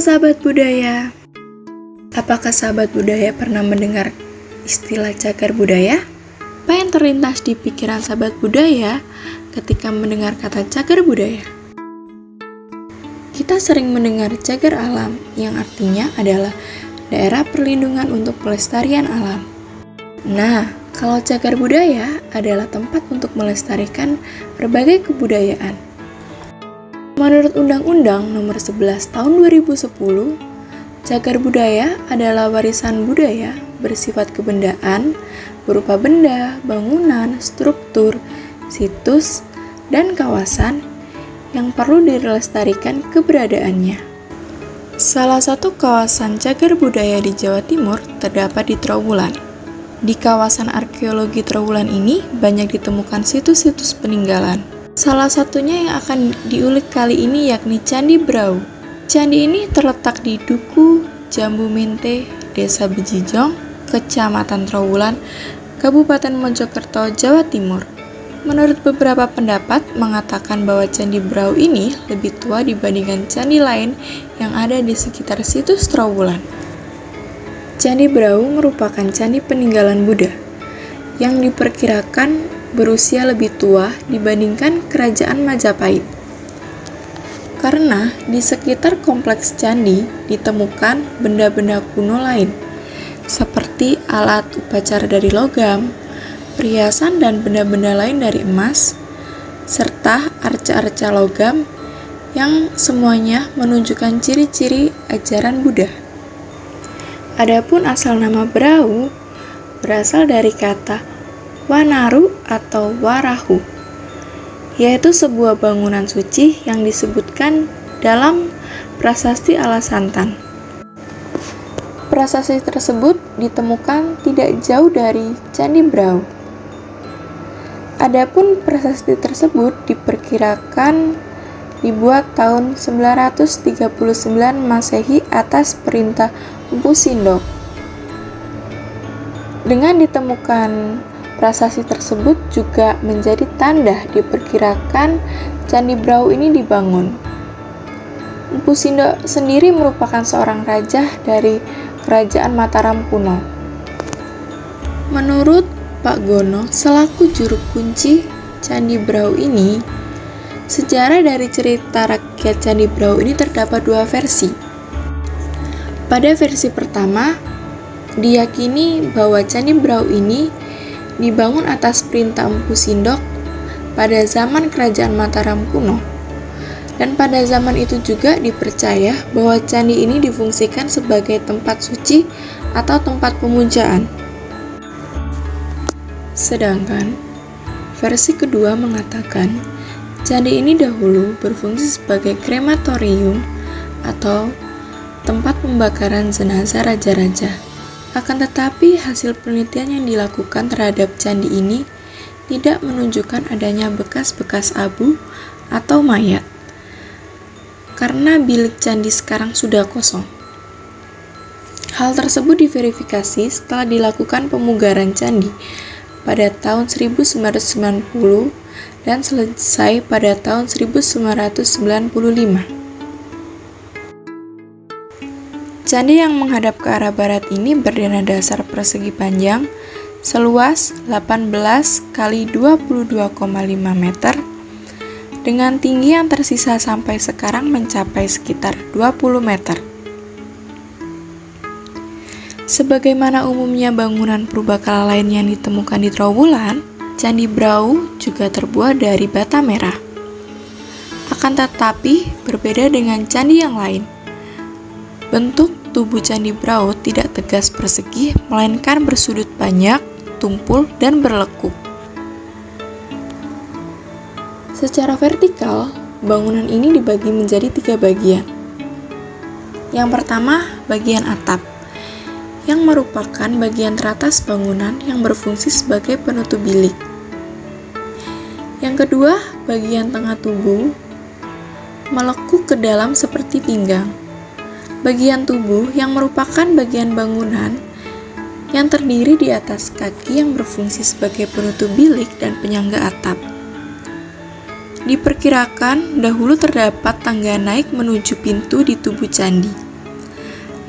sahabat budaya, apakah sahabat budaya pernah mendengar istilah cagar budaya? Apa yang terlintas di pikiran sahabat budaya ketika mendengar kata cagar budaya? Kita sering mendengar cagar alam yang artinya adalah daerah perlindungan untuk pelestarian alam. Nah, kalau cagar budaya adalah tempat untuk melestarikan berbagai kebudayaan. Menurut Undang-Undang Nomor 11 Tahun 2010, cagar budaya adalah warisan budaya bersifat kebendaan berupa benda, bangunan, struktur, situs, dan kawasan yang perlu dilestarikan keberadaannya. Salah satu kawasan cagar budaya di Jawa Timur terdapat di Trowulan. Di kawasan arkeologi Trowulan ini banyak ditemukan situs-situs peninggalan. Salah satunya yang akan diulik kali ini yakni Candi Brau. Candi ini terletak di Duku Jambu Mente, Desa Bejijong, Kecamatan Trowulan, Kabupaten Mojokerto, Jawa Timur. Menurut beberapa pendapat mengatakan bahwa Candi Brau ini lebih tua dibandingkan candi lain yang ada di sekitar situs Trowulan. Candi Brau merupakan candi peninggalan Buddha yang diperkirakan berusia lebih tua dibandingkan Kerajaan Majapahit. Karena di sekitar kompleks candi ditemukan benda-benda kuno lain, seperti alat upacara dari logam, perhiasan dan benda-benda lain dari emas, serta arca-arca logam yang semuanya menunjukkan ciri-ciri ajaran Buddha. Adapun asal nama Brau berasal dari kata Wanaru atau Warahu, yaitu sebuah bangunan suci yang disebutkan dalam prasasti Alasantan. Prasasti tersebut ditemukan tidak jauh dari Candi Brau. Adapun prasasti tersebut diperkirakan dibuat tahun 939 Masehi atas perintah Empu Sindok. Dengan ditemukan prasasti tersebut juga menjadi tanda diperkirakan Candi Brau ini dibangun. Empu Sindok sendiri merupakan seorang raja dari Kerajaan Mataram kuno. Menurut Pak Gono selaku juru kunci Candi Brau ini, sejarah dari cerita rakyat Candi Brau ini terdapat dua versi. Pada versi pertama, diyakini bahwa Candi Brau ini dibangun atas perintah Empu Sindok pada zaman Kerajaan Mataram kuno. Dan pada zaman itu juga dipercaya bahwa candi ini difungsikan sebagai tempat suci atau tempat pemujaan. Sedangkan versi kedua mengatakan candi ini dahulu berfungsi sebagai krematorium atau tempat pembakaran jenazah raja-raja. Akan tetapi, hasil penelitian yang dilakukan terhadap candi ini tidak menunjukkan adanya bekas-bekas abu atau mayat, karena bilik candi sekarang sudah kosong. Hal tersebut diverifikasi setelah dilakukan pemugaran candi pada tahun 1990 dan selesai pada tahun 1995. Candi yang menghadap ke arah barat ini berdana dasar persegi panjang seluas 18 kali 22,5 meter dengan tinggi yang tersisa sampai sekarang mencapai sekitar 20 meter. Sebagaimana umumnya bangunan purbakala lain yang ditemukan di Trowulan, Candi Brau juga terbuat dari bata merah. Akan tetapi berbeda dengan candi yang lain. Bentuk tubuh Candi Brau tidak tegas persegi, melainkan bersudut banyak, tumpul, dan berlekuk. Secara vertikal, bangunan ini dibagi menjadi 3 bagian. Yang pertama, bagian atap, yang merupakan bagian teratas bangunan yang berfungsi sebagai penutup bilik. Yang kedua, bagian tengah tubuh, melekuk ke dalam seperti pinggang. Bagian tubuh yang merupakan bagian bangunan yang terdiri di atas kaki yang berfungsi sebagai penutup bilik dan penyangga atap. Diperkirakan dahulu terdapat tangga naik menuju pintu di tubuh candi.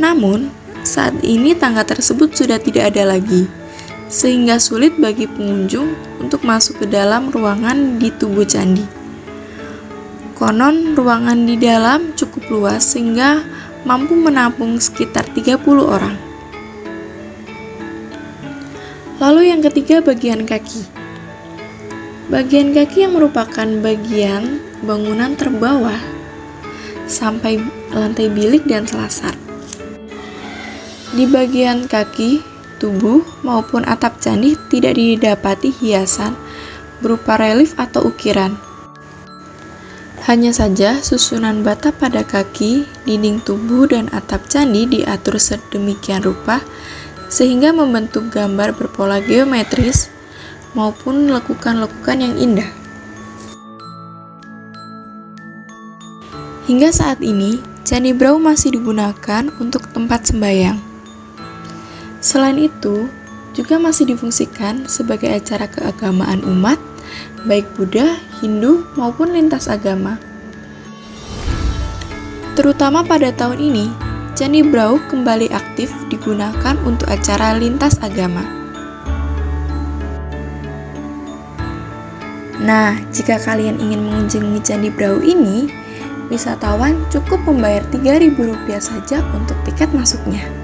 Namun, saat ini tangga tersebut sudah tidak ada lagi, sehingga sulit bagi pengunjung untuk masuk ke dalam ruangan di tubuh candi. Konon, ruangan di dalam cukup luas sehingga mampu menampung sekitar 30 orang. Lalu yang ketiga, bagian kaki. Bagian kaki yang merupakan bagian bangunan terbawah sampai lantai bilik dan selasar. Di bagian kaki, tubuh maupun atap candi tidak didapati hiasan berupa relief atau ukiran. Hanya saja susunan bata pada kaki, dinding tubuh, dan atap candi diatur sedemikian rupa sehingga membentuk gambar berpola geometris maupun lekukan-lekukan yang indah. Hingga saat ini, Candi Brau masih digunakan untuk tempat sembahyang. Selain itu, juga masih difungsikan sebagai acara keagamaan umat, baik Buddha, Hindu, maupun lintas agama. Terutama pada tahun ini, Candi Brau kembali aktif digunakan untuk acara lintas agama. Nah, jika kalian ingin mengunjungi Candi Brau ini, wisatawan cukup membayar Rp3.000 saja untuk tiket masuknya.